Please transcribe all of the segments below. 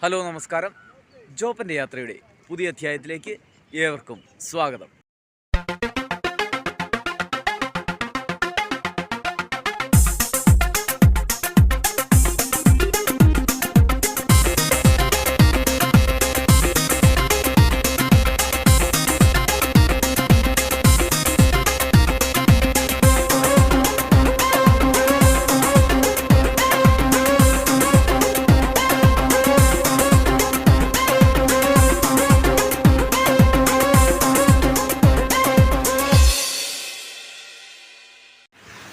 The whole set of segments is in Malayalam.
ഹലോ നമസ്കാരം. ജോപ്പൻ്റെ യാത്രയുടെ പുതിയ അധ്യായത്തിലേക്ക് ഏവർക്കും സ്വാഗതം.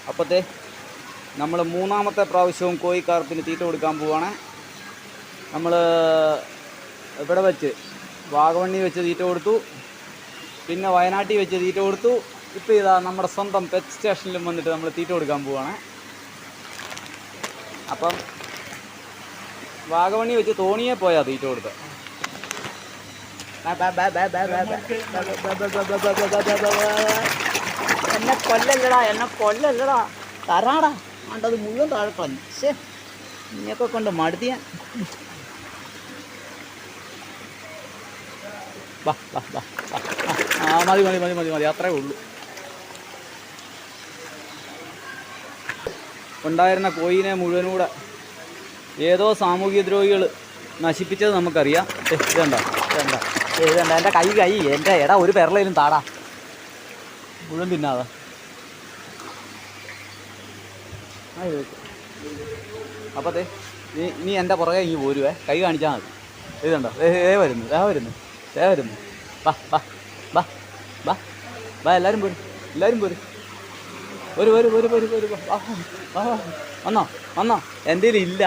അപ്പോഴത്തെ നമ്മൾ മൂന്നാമത്തെ പ്രാവശ്യവും കോഴിക്കാർപ്പിന് തീറ്റ കൊടുക്കാൻ പോവുകയാണ്. നമ്മൾ ഇവിടെ വെച്ച് വാഗവണ്ണി വെച്ച് തീറ്റ കൊടുത്തു, പിന്നെ വയനാട്ടിൽ വെച്ച് തീറ്റ കൊടുത്തു. ഇപ്പോൾ ഇതാ നമ്മുടെ സ്വന്തം പെറ്റ് സ്റ്റേഷനിലും വന്നിട്ട് നമ്മൾ തീറ്റ കൊടുക്കാൻ പോവുകയാണ്. അപ്പം വാഗവണ്ണി വെച്ച് തോണിയെ പോയാൽ തീറ്റ കൊടുത്തത്. എന്നെ കൊല്ലല്ലടാ തരാടാ ആണ്ടത് മുഴുവൻ താഴെ കളഞ്ഞു. ശേ, ഇനിയൊക്കെ കൊണ്ട് മടുത്തിയ മതി മതി മതി മതി മതി അത്രേ ഉള്ളൂ. ഉണ്ടായിരുന്ന കോഴിനെ മുഴുവനൂടെ ഏതോ സാമൂഹ്യ ദ്രോഹികൾ നശിപ്പിച്ചത് നമുക്കറിയാം. ഇതെണ്ട എൻ്റെ കൈ എൻ്റെ എടാ ഒരു പെരളയിലും താടാ മുഴുവൻ തിന്നാതെ. അപ്പത്തേ നീ എൻ്റെ പുറകെ ഇങ്ങ് പോരുവേ, കൈ കാണിച്ചാൽ മതി. ഇതുണ്ടോ വരുന്നു ബാ ബാ ബാ ബാ ബാ എല്ലാവരും പോരും വന്നോ. എൻ്റെ ഇല്ല.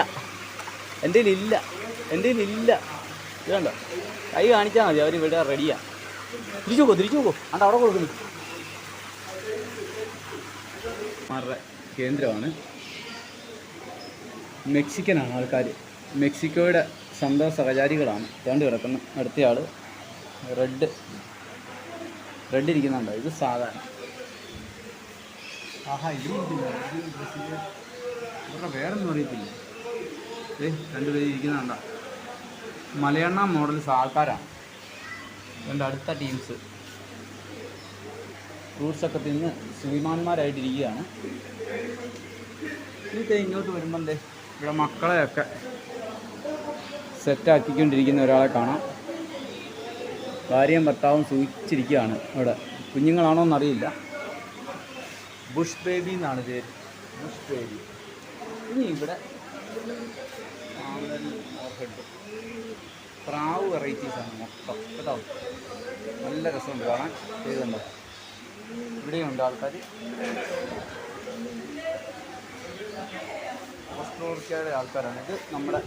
ഇതുണ്ടോ കൈ കാണിച്ചാൽ മതി, അവർ ഇവിടെ റെഡിയാ. തിരിച്ചു പോകോ അണ്ട് അവിടെ കൊടുക്കുന്നു. മാരുടെ കേന്ദ്രമാണ്. മെക്സിക്കനാണ് ആൾക്കാർ, മെക്സിക്കോയുടെ സ്വന്തം സഹചാരികളാണ്. രണ്ട് കിടക്കുന്നു. അടുത്തയാൾ റെഡ് ഇരിക്കുന്നുണ്ടോ? ഇത് സാധാരണ. ഇവരുടെ വേറൊന്നും അറിയത്തില്ല. രണ്ടുപേരും ഇരിക്കുന്നുണ്ടോ? മലയണ്ണ മോഡൽസ് ആൾക്കാരാണ്. എൻ്റെ അടുത്ത ടീംസ് ഫ്രൂട്ട്സൊക്കെ തിന്ന് ശ്രീമാന്മാരായിട്ടിരിക്കുകയാണ്. ഇങ്ങോട്ട് വരുമ്പം ഇവിടെ മക്കളെയൊക്കെ സെറ്റാക്കിക്കൊണ്ടിരിക്കുന്ന ഒരാളെ കാണാം. ഭാര്യയും ഭർത്താവും സൂക്ഷിച്ചിരിക്കുകയാണ്. ഇവിടെ കുഞ്ഞുങ്ങളാണോ എന്നറിയില്ല. ബുഷ് ബേബി എന്നാണ് പേര്, ബുഷ് ബേബി. ഇനി ഇവിടെ ഓർക്കിഡ് പ്രാവ് വെറൈറ്റീസാണ് മൊത്തം കേട്ടോ. നല്ല രസമുണ്ട് കാണാൻ. ചെയ്തുണ്ടോ? ഇവിടെയുണ്ട് ആൾക്കാർ. ഓസ്ട്രേലിയയുടെ ആൾക്കാരാണ്. ഇത് നമ്മുടെ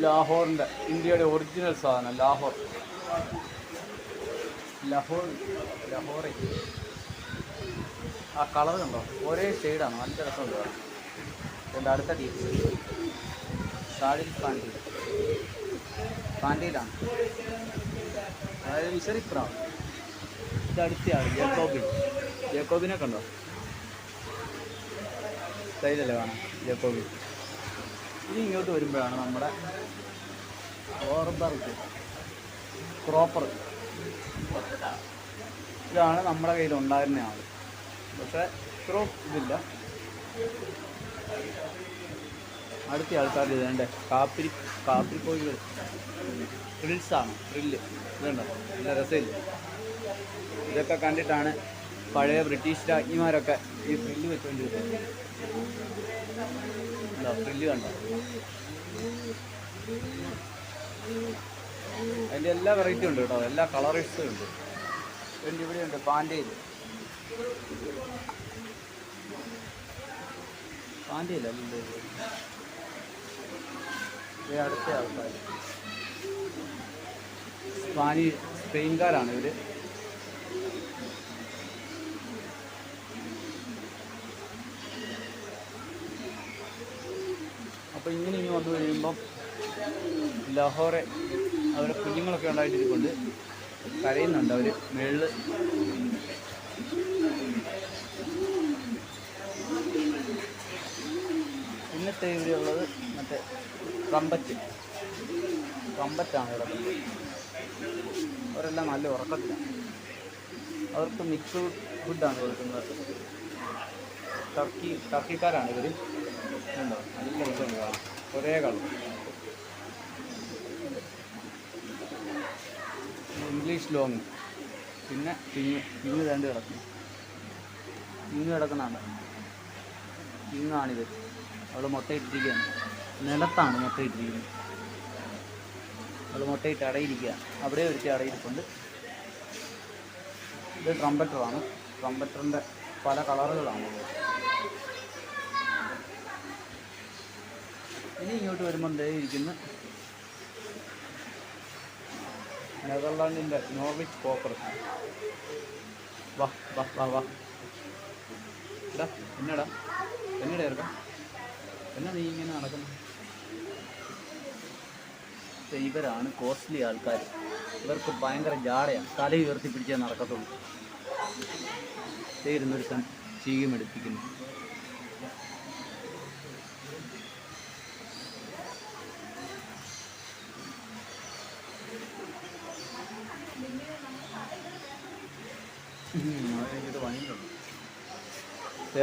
ലാഹോറിൻ്റെ, ഇന്ത്യയുടെ ഒറിജിനൽ സാധനം ലാഹോറെ. ആ കളർ കണ്ടോ, ഒരേ ഷെയ്ഡാണ്. നല്ല രസമുണ്ട്. എൻ്റെ അടുത്ത ടീംസ് പാൻഡയിലാണ്, അതായത് വിശറിപ്രാവ്. ഇത് അടുത്തയാണ് ജേക്കോബിനെ കണ്ടോ? സ്റ്റൈലല്ലേ കാണാം ജേക്കോബിൻ. ഇനി ഇങ്ങോട്ട് വരുമ്പോഴാണ് നമ്മുടെ പ്രോപ്പർ. ഇതാണ് നമ്മുടെ കയ്യിലുണ്ടായിരുന്ന ആൾ. പക്ഷേ ഇത്ര ഇതില്ല. അടുത്ത ആൾക്കാർ ഇതേണ്ട കാപ്പിരിക്കോഴികൾ ഫ്രിൽസാണ്. ഇതുണ്ടോ? നല്ല രസമില്ല. ഇതൊക്കെ കണ്ടിട്ടാണ് പഴയ ബ്രിട്ടീഷ് രാജ്ഞിമാരൊക്കെ ഈ ഫ്രില്ല് വെച്ചുകൊണ്ടിരുന്നത്. ഫ്രില്ല് കണ്ടോ? അതിൻ്റെ എല്ലാ വെറൈറ്റിയും ഉണ്ട് കേട്ടോ, എല്ലാ കളറിഷ്സും ഉണ്ട്. എൻ്റെ ഇവിടെയുണ്ട് പാൻഡയിലല്ല. അടുത്ത ആൾക്കാർ സ്പെയിൻകാരാണ് ഇവർ. അപ്പോൾ ഇങ്ങനെ വന്നു കഴിയുമ്പം ലാഹോറെ അവരെ കുഞ്ഞുങ്ങളൊക്കെ ഉണ്ടായിട്ടിരിപ്പുണ്ട്. കരയുന്നുണ്ട് അവർ മേളിൽ. പിന്നത്തെ ഇവിടെയുള്ളത് മറ്റേ റമ്പറ്റ് ട്രംപറ്റാണ് കിടക്കുന്നത്. അവരെല്ലാം നല്ല ഉറക്കത്തിലാണ്. അവർക്ക് മിക്സ് ഫുഡാണ് കൊടുക്കുന്നത്. ടർക്കിക്കാരാണ് ഇവർ. ഉണ്ടോ നല്ല ഇതുണ്ട് കാണാം, ഒരേ കളർ. ഇംഗ്ലീഷ് ലോങ്, പിന്നെ പിങ്ങ് രണ്ട് കിടക്കുന്നു. പിങ്ങ് കിടക്കുന്നുണ്ട്. പിങ്ങാണിത്. അവൾ മുട്ടയിട്ടിരിക്കുകയാണ്. നിലത്താണ് മുട്ടയിട്ടിരിക്കുന്നത്. അവൾ മുട്ടയിട്ട് അടയിരിക്കുക. അവിടെ ഒരുത്തി അടയിരിപ്പുണ്ട്. ഇത് ട്രംപറ്ററാണ്. ട്രംപറ്ററിൻ്റെ പല കളറുകളാണ്. ഇനി ഇങ്ങോട്ട് വരുമ്പോൾ ദേ ഇരിക്കുന്ന നെതർലാൻഡിൻ്റെ നോർവിച്ച് കോപ്പർ. വാ വാ വാ വാ എടാ, എന്നടാ ഇറക്കാം. എന്നാ നീ ഇങ്ങനെ നടക്കുന്നു? ഇവരാണ് കോസ്റ്റ്ലി ആൾക്കാർ. ഇവർക്ക് ഭയങ്കര ജാടയാണ്. തല ഉയർത്തി പിടിച്ചേ നടക്കത്തുള്ളൂ. ഇരുന്നൊരുത്തൻ ചീകം എടുപ്പിക്കുന്നു. ഇത് പണിയുണ്ട്.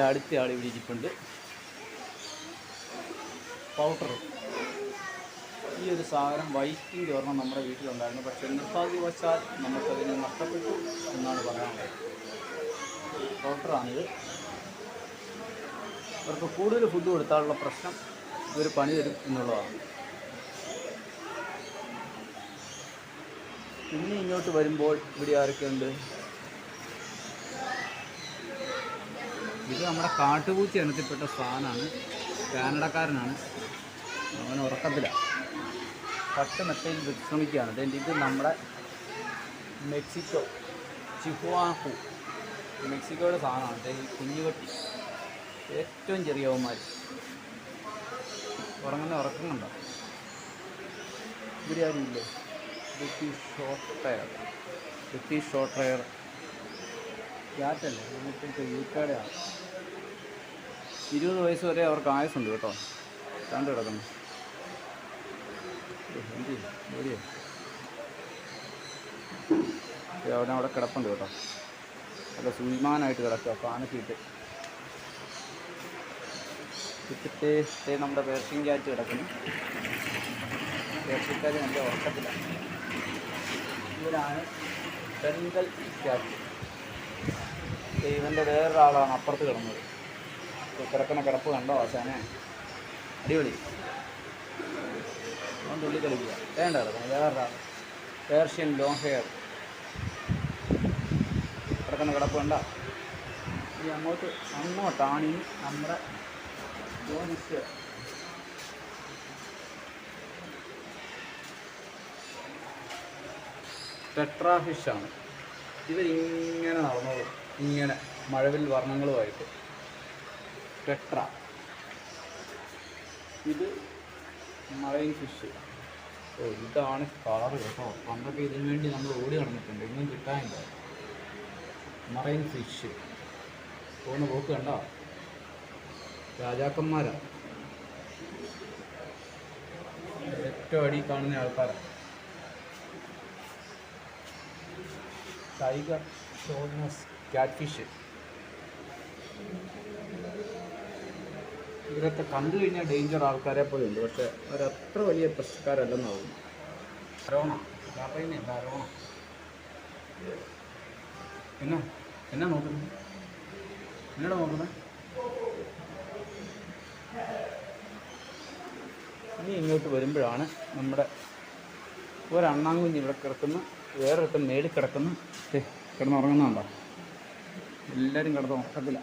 അടുത്ത ആൾ ഇവിടെ ഇരിപ്പുണ്ട്. പൗഡർ. ഈ ഒരു സാധനം വൈറ്റിംഗ് ഒരെണ്ണം നമ്മുടെ വീട്ടിലുണ്ടായിരുന്നു. പക്ഷേ നിർഭാഗ്യവശാൽ നമുക്കതിന് നഷ്ടപ്പെട്ടു എന്നാണ് പറയാനുള്ളത്. പൗഡറാണിത്. അവർക്ക് കൂടുതൽ ഫുഡ് കൊടുത്താലുള്ള പ്രശ്നം ഇവർ പണി തരും എന്നുള്ളതാണ്. പിന്നെ ഇങ്ങോട്ട് വരുമ്പോൾ ഇവിടെ ആരൊക്കെയുണ്ട്? ഇത് നമ്മുടെ കാട്ടുപൂച്ച ഇനത്തിൽപ്പെട്ട സാധനമാണ്. കാനഡക്കാരനാണ്. അവൻ ഉറക്കത്തിലാണ്. പട്ടമെത്തയിൽ വിശ്രമിക്കുകയാണ്. അതിൻ്റെ ഇത് നമ്മുടെ മെക്സിക്കോ ചിഹുവാഹു, മെക്സിക്കോയുടെ സാധനമാണ്. ഈ കുഞ്ഞുകട്ടി ഏറ്റവും ചെറിയവന്മാർ ഉറക്കുന്നുണ്ടോ? ഇവിടെ ആരും ഇല്ലേ? ബ്രിട്ടീഷ് ഷോർട്ട് ഹെയർ ക്യാറ്റല്ലേ, എന്നിട്ട് യൂക്കയുടെ ആണ്. 20 വയസ്സ് വരെ അവർക്ക് ആയുസുണ്ട് കേട്ടോ. കണ്ടു കിടക്കുന്നു. അവിടെ കിടപ്പുണ്ട് കേട്ടോ. അല്ല, സുൽമാനായിട്ട് കിടക്കുക. ഫാനൊക്കെ ഇട്ടിട്ട് നമ്മുടെ പേർഷ്യൻ ക്യാറ്റ് കിടക്കുന്നു. പേർഷ്യൻ ക്യാറ്റ് നല്ല ഉറക്കത്തിലാണ്. ഇവരാണ് ബംഗാൾ ക്യാറ്റ്. ഇവൻ്റെ വേറൊരാളാണ് അപ്പുറത്ത് കിടന്നത്. കിടക്കുന്ന കിടപ്പ് കണ്ടോ ആശാനെ? അടിപൊളി. അവൻ തുള്ളി കളിക്കുക. വേണ്ട കിടക്കണം. വേറൊരാൾ പേർഷ്യൻ ലോങ് ഹെയർ കിടക്കുന്ന കിടപ്പ് കണ്ടോ? ഈ അങ്ങോട്ടാണ് ഈ നമ്മുടെ ജോണിസ്. ടെട്രാ ഫിഷാണ്. ഇവരിങ്ങനെ നടന്നോളും, ഇങ്ങനെ മഴവിൽ വർണ്ണങ്ങളുമായിട്ട്. ടെട്ര. ഇത് മറൈൻ ഫിഷ്. ഇതാണ് കളറ് കേട്ടോ. പണ്ടൊക്കെ ഇതിനു വേണ്ടി നമ്മൾ ഓടി നടന്നിട്ടുണ്ട്. ഇന്നും കിട്ടാനില്ല. മറൈൻ ഫിഷ് പോകുന്ന പോക്ക് കണ്ടോ? രാജാക്കന്മാരാണ്. ഏറ്റവും അടി കാണുന്ന ആൾക്കാരാണ്. Tiger shovelnose catfish. ഇവരൊക്കെ കണ്ടു കഴിഞ്ഞാൽ ഡേഞ്ചർ ആൾക്കാരെ പോലെ ഉണ്ട്. പക്ഷെ അവരത്ര വലിയ പ്രശ്നക്കാരല്ലെന്നാവും. അരോണ അരോണ എന്നാ നോക്കുന്നത്? എന്നോട് നോക്കുന്നത്? ഇനി ഇങ്ങോട്ട് വരുമ്പോഴാണ് നമ്മുടെ ഒരണ്ണാങ്കുഞ്ഞ് ഇവിടെ കിടക്കുന്നു. വേറൊരുത്തൻ മേളിൽ കിടക്കുന്നു. കിടന്നുറങ്ങുന്നുണ്ടോ? എല്ലാവരും കിടന്ന് ഉറക്കത്തില്ല.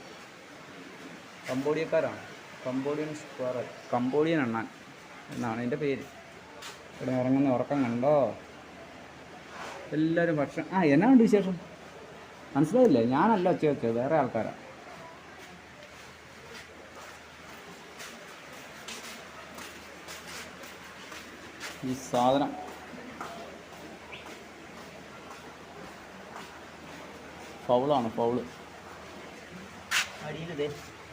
കംബോഡിയക്കാരാണ്. കംബോഡിയൻ സ്ക്വയർ, കംബോഡിയൻ അണ്ണാൻ എന്നാണ് എൻ്റെ പേര്. കിടന്നുറങ്ങുന്ന ഉറക്കം കണ്ടോ? എല്ലാവരും ഭക്ഷണം. എന്നാ ഉണ്ട് വിശേഷം? മനസ്സിലായില്ലേ? ഞാനല്ല ഒച്ച വെച്ചത്, വേറെ ആൾക്കാരാണ്. ഈ സാധനം ഫൗളാണ്. ഫൗള് അടിയിലിതേ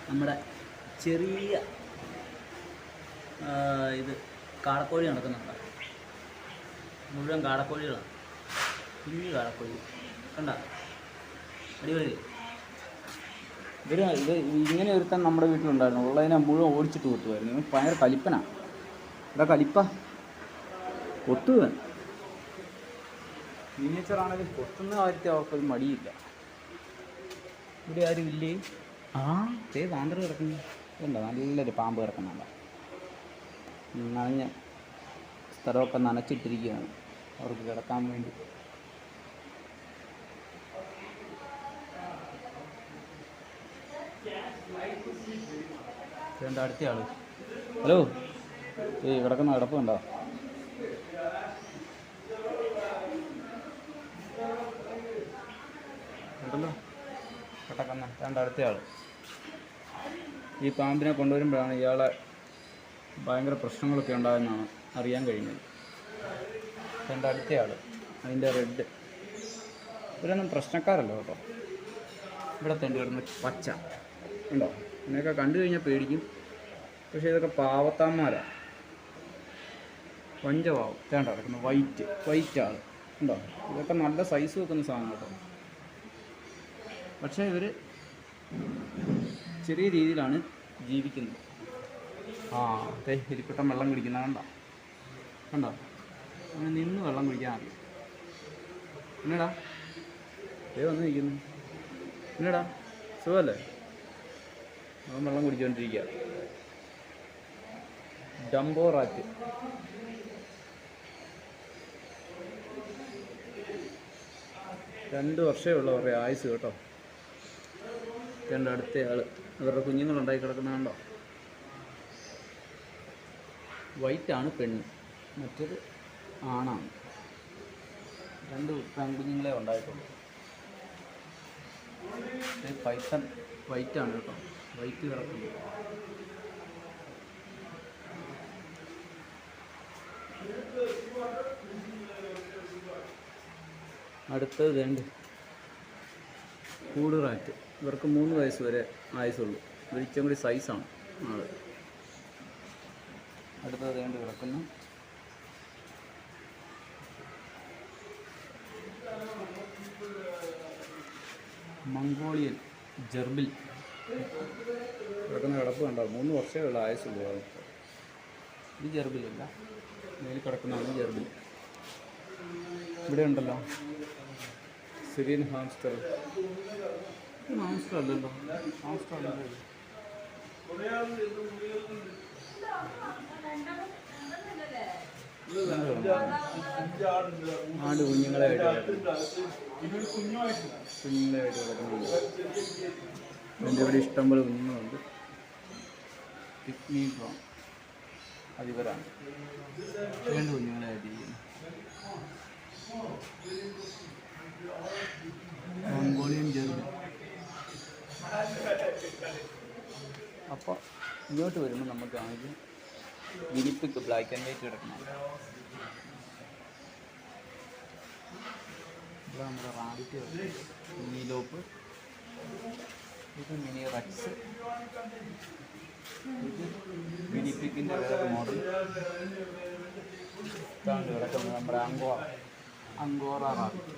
നമ്മുടെ ചെറിയ ഇത് കാടക്കോഴി നടക്കുന്നുണ്ട്. മുഴുവൻ കാടക്കോഴികളാണ്. കുഞ്ഞു കാടക്കോഴി കണ്ട അടിപൊളി. ഇത് ഇങ്ങനെ ഒരുത്തൻ നമ്മുടെ വീട്ടിലുണ്ടായിരുന്നു. ഉള്ളതിനെ മുഴുവൻ ഓടിച്ചിട്ട് കൊത്തുമായിരുന്നു. ഭയങ്കര കലിപ്പനാ. ഇവിടെ കലിപ്പ കൊത്തുവൻ. മിനിയേച്ചറാണെങ്കിലും കൊത്തുന്ന കാര്യത്തിൽ അവർക്കൊരു മടിയില്ല. ഇവിടെ ആരും ഇല്ലേ? താന്തർ കിടക്കുന്നു. ഇതുണ്ടോ നല്ലൊരു പാമ്പ് കിടക്കുന്നുണ്ടോ? നനഞ്ഞ സ്ഥലമൊക്കെ നനച്ചിട്ടിരിക്കുകയാണ് അവർക്ക് കിടക്കാൻ വേണ്ടി. എന്താ അടുത്ത ആള്? ഹലോ, കിടക്കുന്ന കിടപ്പുണ്ടോ? ഉണ്ടല്ലോ കിടക്കുന്ന. അടുത്ത ആള്. ഈ പാമ്പിനെ കൊണ്ടുവരുമ്പോഴാണ് ഇയാളെ ഭയങ്കര പ്രശ്നങ്ങളൊക്കെ ഉണ്ടാകുന്നതാണ് അറിയാൻ കഴിഞ്ഞത്. അടുത്ത ആള് അതിൻ്റെ റെഡ്. ഇവരൊന്നും പ്രശ്നക്കാരല്ലോ കേട്ടോ. ഇവിടെ കിടന്ന് പച്ച ഉണ്ടോ? ഇതിനൊക്കെ കണ്ടു കഴിഞ്ഞാൽ പേടിക്കും. പക്ഷേ ഇതൊക്കെ പാവത്താന്മാരാണ്. പഞ്ചപാവം. കിടക്കുന്ന വൈറ്റ് ആൾ ഉണ്ടോ? ഇതൊക്കെ നല്ല സൈസ് വെക്കുന്ന സാധനം കേട്ടോ. പക്ഷേ ഇവർ ചെറിയ രീതിയിലാണ് ജീവിക്കുന്നത്. എലിക്കുട്ടൻ വെള്ളം കുടിക്കുന്ന കണ്ടോ? അങ്ങനെ നിന്ന് വെള്ളം കുടിക്കാൻ അറിയാം. എന്നടാ വന്ന് നിൽക്കുന്നു. എന്നടാ സുഖമല്ലേ? അവൻ വെള്ളം കുടിച്ചുകൊണ്ടിരിക്കുക. Dumbo rat. രണ്ട് വർഷമേ ഉള്ളൂ അവരുടെ ആയുസ് കേട്ടോ. അടുത്ത ആൾ. അവരുടെ കുഞ്ഞുങ്ങളുണ്ടായി കിടക്കുന്ന കണ്ടോ? വൈറ്റാണ് പെണ്ണ്, മറ്റൊരു ആണാണ്. രണ്ട് പെൺകുഞ്ഞുങ്ങളെ ഉണ്ടായിട്ടുള്ളൂ. പൈത്തൺ വൈറ്റാണ് കേട്ടോ. വൈറ്റ് കിടക്കുന്നു. അടുത്തത് വേണ്ട കൂട് റാറ്റ്. ഇവർക്ക് 3 വയസ്സ് വരെ ആയുസുള്ളൂ. ഇവർ ഇച്ചിരി കൂടി സൈസാണ് ആള്. അടുത്തത് വേണ്ട കിടക്കുന്നു. മംഗോളിയൻ ജെർബിൽ കിടക്കുന്ന കിടപ്പ് കണ്ടോ? 3 വർഷമേ ഉള്ള ആയുസുള്ളൂ. ഇത് ജെർബിലല്ല, മേലിൽ കിടക്കുന്നതാണ് ജെർബിൽ. ഇവിടെ ഉണ്ടല്ലോ സിറിയൻ ഹാംസ്റ്റർ. ഹാംസ്റ്റർ അല്ലല്ലോ. ഹാംസ്റ്റർ അല്ലല്ലോ. ആട് കുഞ്ഞുങ്ങളായിട്ട് കിടക്കുന്നുണ്ട്. എൻ്റെ ഇവിടെ ഇഷ്ടംപോലെ കുഞ്ഞുങ്ങളുണ്ട്. പിക്നി ഡ്രോൺ അതിവരാണ്. 2 കുഞ്ഞുങ്ങളായിട്ടിരിക്കുന്നു. മംഗോളിയൻ ജെർബിൽ. അപ്പോൾ ഇങ്ങോട്ട് വരുമ്പോൾ നമുക്ക് ആണെങ്കിൽ ഗിനിപ്പിക്ക് ബ്ലാക്ക് ആൻഡ് വൈറ്റ് കിടക്കണം. ഇവിടെ നമ്മുടെ റാബിറ്റ്, നീലോപ്പ്, ഇത് മിനി റക്സ്, ഇത് ഗിനിപ്പിക്കിൻ്റെ വേറെ മോഡൽ. ഇതാണ് കിടക്കുന്നത് നമ്മുടെ അങ്കോറ റാബിറ്റ്.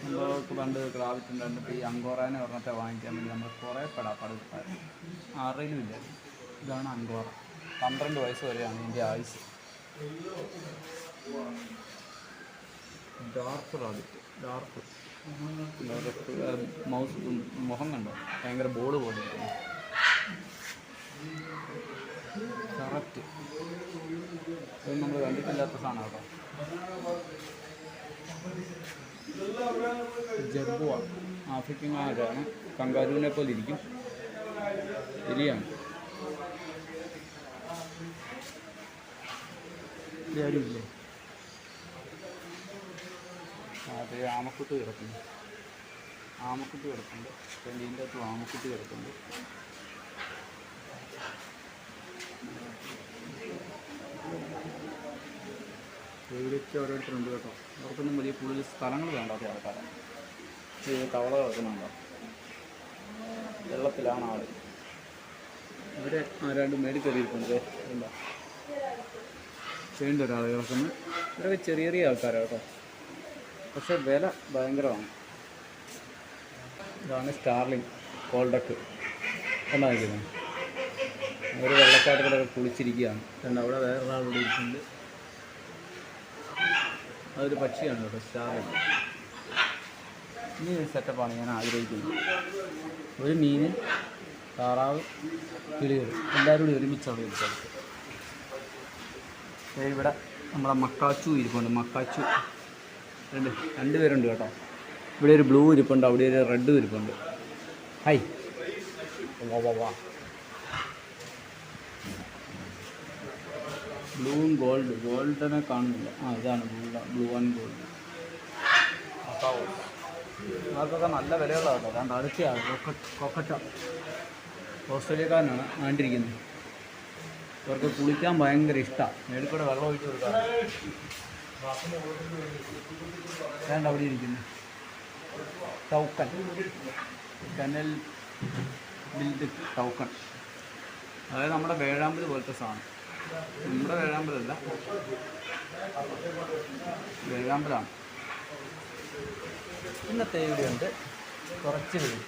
നമ്മൾക്ക് പണ്ട് റാബിറ്റ് ഉണ്ടായിരുന്നിട്ട് ഈ അങ്കോറാനെ ഒരെണ്ണത്തെ വാങ്ങിക്കാൻ വേണ്ടി നമ്മൾ കുറേ പടുത്തായിരുന്നു. ആരുടെയിലും ഇല്ല. ഇതാണ് അങ്കോറ. 12 വയസ്സ് വരെയാണ് ഇതിൻ്റെ ആയുസ്. Dark rabbit. ഡാർക്ക് മുഖം കണ്ടോ? ഭയങ്കര ബോള് പോലെ ഇരിക്കുന്നു. കറക്റ്റ്. ഇത് നമ്മൾ കണ്ടിട്ടില്ലാത്ത സാധനം കേട്ടോ. ജർബുവ ആഫ്രിക്കൻ ആരാണ്. കങ്കാരുവിനെ പോലെ ഇരിക്കും. എലിയാണ്. ആരുമില്ലേ? അതെ, ആമക്കുട്ടി കിടക്കുന്നു. ഇതിൻ്റെ അകത്ത് ആമക്കുട്ടി കിടക്കുന്നുണ്ട്. ഇവിടെയൊക്കെ ഓരോരുത്തരുണ്ട് കേട്ടോ. അവർക്കൊന്നും വലിയ കൂടുതൽ സ്ഥലങ്ങൾ വേണ്ടാത്ത ആൾക്കാരാണ്. തവള കിടക്കുന്നുണ്ടോ? വെള്ളത്തിലാണ് ആൾ. ഇവിടെ ആരാണ്ട് മേടിക്കറിയിരിക്കുന്നത്. എന്താ ചെയ്യേണ്ട ഒരാൾ കിടക്കുന്നു. ഇവരൊക്കെ ചെറിയ ചെറിയ ആൾക്കാരാണ് കേട്ടോ, പക്ഷെ വില ഭയങ്കരമാണ്. ഇതാണ് സ്റ്റാർലിങ് കോൾഡക്ക് ഉണ്ടായിരിക്കുന്നത്. ഒരു വെള്ളച്ചാട്ടത്തിലൊക്കെ കുളിച്ചിരിക്കുകയാണ്. കണ്ടോ അവിടെ വേറൊരാൾ ഇവിടെ ഇരിക്കുന്നുണ്ട്. അതൊരു പക്ഷിയാണ് കേട്ടോ, സ്റ്റാർലിങ്. ഈ ഒരു സെറ്റപ്പാണ് ഞാൻ ആഗ്രഹിക്കുന്നത്. ഒരു മീന്, താറാവ്, കിളികൾ എല്ലാവരും കൂടി ഒരുമിച്ചാണ് ഇരിക്കുന്നത്. ഇവിടെ നമ്മളെ മക്കാച്ചു ഇരിപ്പുണ്ട്. മക്കാച്ചു രണ്ട് പേരുണ്ട് കേട്ടോ. ഇവിടെ ഒരു ബ്ലൂ ഇരിപ്പുണ്ട്, അവിടെ ഒരു റെഡ് ഇരിപ്പുണ്ട്. ഹൈ വാ വാ വാ. ബ്ലൂവും ഗോൾഡിനെ കാണുന്നില്ല. ഇതാണ് ബ്ലൂ ആൻഡ് ഗോൾഡ്. അതൊക്കെ നല്ല വിലയുള്ളതാണ് കേട്ടോ. അതുകൊണ്ട് അടുത്തയാണ് കൊക്കറ്റ. ഓസ്ട്രേലിയക്കാരനാണ് കണ്ടിരിക്കുന്നത്. ഇവർക്ക് കുളിക്കാൻ ഭയങ്കര ഇഷ്ടമാണ്. മേളിക്കൂടെ വെള്ളം ഒഴിച്ച് കൊടുക്കാറ്. വേണ്ട അവിടെ ഇരിക്കുന്നു ടൗക്കൻ, കനൽ ബിൽഡ് ടൗക്കൻ. അതായത് നമ്മുടെ വേഴാമ്പൽ പോലത്തെ സാധനം. നമ്മുടെ വേഴാമ്പലല്ല, വേഴാമ്പലാണ്. ഇന്നത്തെ ഇവിടെയുണ്ട് കുറച്ച് പേര്.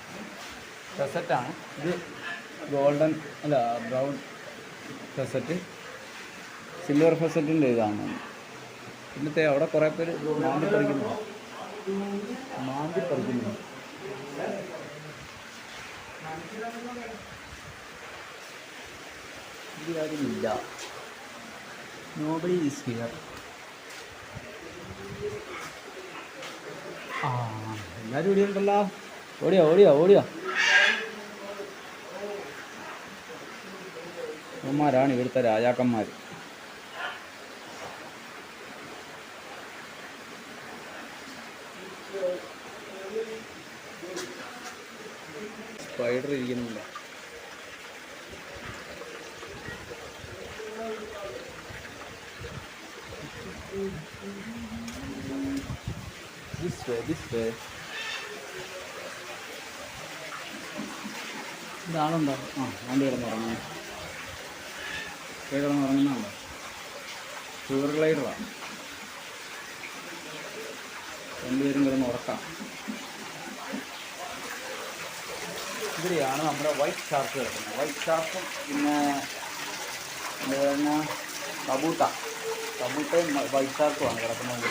ഫെസറ്റാണ് ഇത്. ഗോൾഡൻ അല്ല ബ്രൗൺ ഫെസറ്റ്, സിൽവർ ഫെസറ്റിൻ്റെ ഇതാണ്. ഇന്നത്തെ അവിടെ കുറേ പേര് മാന്തി പറിക്കുന്നു. ഇത് കാര്യമില്ല. Nobody is here. എല്ലാവരും ഇവിടെ ഉണ്ടല്ലോ. ഓടിയോ അവന്മാരാണ് ഇവിടുത്തെ രാജാക്കന്മാർ. സ്പൈഡർ ഇരിക്കുന്നില്ല. This way. ഇതാണെന്താ? വണ്ടി കിടന്നുറങ്ങുന്നു. കിടന്നുറങ്ങുന്നുണ്ടോ? ഷുഗർ ഗ്ലൈഡറാണ്. രണ്ടുപേരും കിടന്നുറക്കാം. ഇവിടെയാണ് നമ്മുടെ വൈറ്റ് ഷാർക്ക് കിടക്കുന്നത്. വൈറ്റ് ഷാർക്കും പിന്നെ കബൂട്ടയും വൈറ്റ് ഷാർക്കുമാണ് കിടക്കുന്നത്.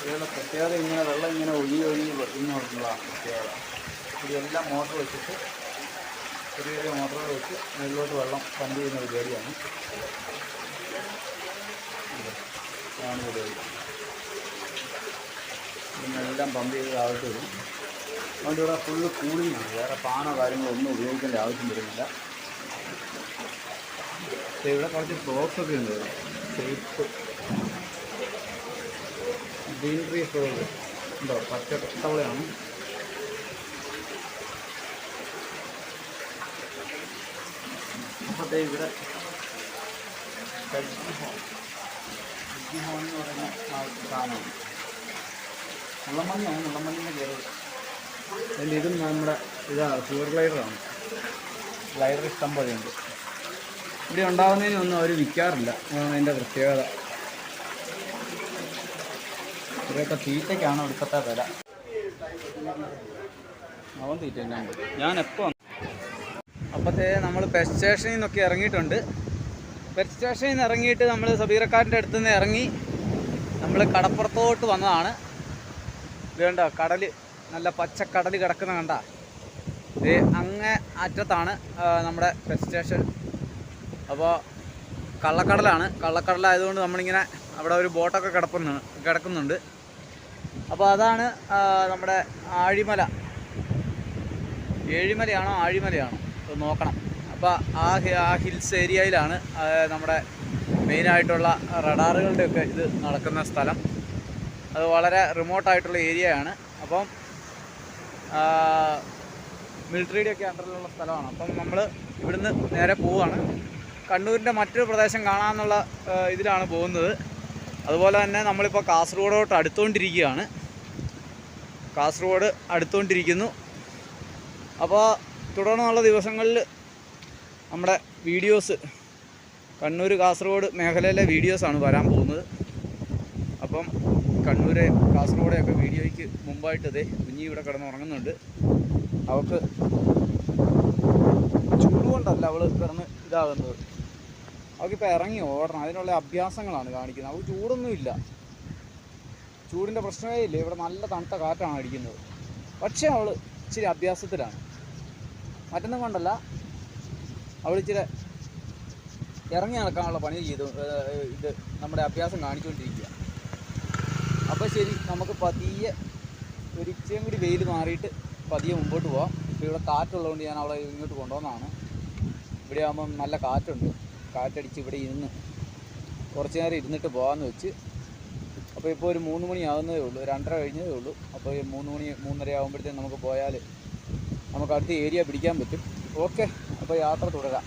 ഇവരുടെ പ്രത്യേകത ഇങ്ങനെ വെള്ളം ഇങ്ങനെ ഒഴുകി വരുന്നതാണ് പ്രത്യേകത. ഇതെല്ലാം മോട്ടർ വെച്ചിട്ട് ചെറിയ മോട്ടറുകൾ വെച്ച് മുകളിലോട്ട് വെള്ളം പമ്പ് ചെയ്യുന്ന പരിപാടിയാണ്. ഇതാണ് പരിപാടി. ഇതിനെല്ലാം പമ്പ് ചെയ്ത് താഴോട്ട് വരും. അതുകൊണ്ട് ഇവിടെ ഫുള്ള് കൂളിങ്ങാണ്. വേറെ പാനോ കാര്യങ്ങളോ ഒന്നും ഉപയോഗിക്കേണ്ട ആവശ്യം വരുന്നില്ല. ഇവിടെ കുറച്ച് ഫ്രോഗ്സൊക്കെ ഉണ്ട്. ഷേപ്പ് ഗ്രീൻ ട്രീ ഫ്രോഗ് ഉണ്ടോ? പച്ചത്തവളയാണ്. അപ്പോഴത്തെ ഇവിടെ ഹോൺ എന്ന് പറയുന്ന സാധനമാണ്. മുള്ളമണ്ണിൻ്റെ കയറി. അതിൻ്റെ ഇതും നമ്മുടെ ഇതാണ് ഷുഗർ ഗ്ലൈഡറാണ്. ഗ്ലൈഡർ ഇഷ്ടം പോലെയുണ്ട്. ഇവിടെ ഉണ്ടാകുന്നതിനൊന്നും അവർ വിൽക്കാറില്ല. അതാണ് അതിൻ്റെ പ്രത്യേകത. ഇവരൊക്കെ തീറ്റയ്ക്കാണ് ഇവിടുത്തെ വില. അവൻ തീറ്റ തന്നെയാണ്. ഞാൻ എപ്പോൾ അപ്പോഴത്തെ നമ്മൾ പെറ്റ് സ്റ്റേഷനിൽ നിന്നൊക്കെ ഇറങ്ങിയിട്ടുണ്ട്. പെറ്റ് സ്റ്റേഷനിൽ നിന്ന് ഇറങ്ങിയിട്ട് നമ്മൾ സബീറക്കാരൻ്റെ അടുത്ത് നിന്ന് ഇറങ്ങി നമ്മൾ കടപ്പുറത്തോട്ട് വന്നതാണ്. ഇത് കണ്ടോ, കടൽ, നല്ല പച്ചക്കടൽ കിടക്കുന്ന കണ്ട. ഇത് അങ്ങേ അറ്റത്താണ് നമ്മുടെ പെറ്റ് സ്റ്റേഷൻ. അപ്പോൾ കള്ളക്കടലായതുകൊണ്ട് നമ്മളിങ്ങനെ അവിടെ ഒരു ബോട്ടൊക്കെ കിടക്കുന്നുണ്ട്. അപ്പോൾ അതാണ് നമ്മുടെ ആഴിമല. ഏഴിമലയാണോ ആഴിമലയാണോ നോക്കണം. അപ്പോൾ ആ ഹിൽസ് ഏരിയയിലാണ് നമ്മുടെ മെയിനായിട്ടുള്ള റഡാറുകളുടെയൊക്കെ ഇത് നടക്കുന്ന സ്ഥലം. അത് വളരെ റിമോട്ടായിട്ടുള്ള ഏരിയയാണ്. അപ്പം മിലിറ്ററിയുടെയൊക്കെ അണ്ടറിലുള്ള സ്ഥലമാണ്. അപ്പം നമ്മൾ ഇവിടുന്ന് നേരെ പോവുകയാണ്. കണ്ണൂരിൻ്റെ മറ്റൊരു പ്രദേശം കാണാമെന്നുള്ള ഇതിലാണ് പോകുന്നത്. അതുപോലെ തന്നെ നമ്മളിപ്പോൾ കാസർഗോഡോട്ട് അടുത്തുകൊണ്ടിരിക്കുകയാണ്. കാസർഗോഡ് അടുത്തുകൊണ്ടിരിക്കുന്നു. അപ്പോൾ തുടർന്നുള്ള ദിവസങ്ങളിൽ നമ്മുടെ വീഡിയോസ് കണ്ണൂർ കാസർഗോഡ് മേഖലയിലെ വീഡിയോസാണ് വരാൻ പോകുന്നത്. അപ്പം കണ്ണൂരെ കാസർഗോഡെയൊക്കെ വീഡിയോയ്ക്ക് മുമ്പായിട്ട് ഇതേ കുഞ്ഞി ഇവിടെ കിടന്ന് ഉറങ്ങുന്നുണ്ട്. അവൾക്ക് ചൂടുകൊണ്ടല്ല അവൾ കിടന്ന് ഇതാകുന്നത്. അവൾക്കിപ്പോൾ ഇറങ്ങി ഓടണം, അതിനുള്ള അഭ്യാസങ്ങളാണ് കാണിക്കുന്നത്. അവൾക്ക് ചൂടൊന്നുമില്ല, ചൂടിൻ്റെ പ്രശ്നമേ ഇല്ല. ഇവിടെ നല്ല തണുത്ത കാറ്റാണ് അടിക്കുന്നത്. പക്ഷേ അവൾ ഇച്ചിരി അഭ്യാസത്തിലാണ്. മറ്റൊന്നും കൊണ്ടല്ല, അവൾ ഇച്ചിരി ഇറങ്ങി നടക്കാനുള്ള പണി ചെയ്തു. ഇത് നമ്മുടെ അഭ്യാസം കാണിച്ചുകൊണ്ടിരിക്കുക. അപ്പോൾ ശരി, നമുക്ക് പതിയെ ഒരു ഇച്ചിരി കൂടി വെയിൽ മാറിയിട്ട് പതിയെ മുമ്പോട്ട് പോവാം. ഇപ്പോൾ ഇവിടെ കാറ്റുള്ളതുകൊണ്ട് ഞാൻ അവളെ ഇങ്ങോട്ട് കൊണ്ടുവന്നതാണ്. ഇവിടെ ആകുമ്പം നല്ല കാറ്റുണ്ട്. കാറ്റടിച്ച് ഇവിടെ ഇരുന്ന് കുറച്ച് നേരം ഇരുന്നിട്ട് പോകാമെന്ന് വെച്ച്. അപ്പോൾ ഇപ്പോൾ ഒരു 3 മണിയാകുന്നതേ ഉള്ളൂ, 2:30 കഴിഞ്ഞതേ ഉള്ളൂ. അപ്പോൾ ഈ 3 മണി 3:30 ആകുമ്പോഴത്തേക്കും നമുക്ക് പോയാൽ നമുക്ക് അടുത്ത ഏരിയ പിടിക്കാൻ പറ്റും. ഓക്കെ, അപ്പോൾ യാത്ര തുടരാം.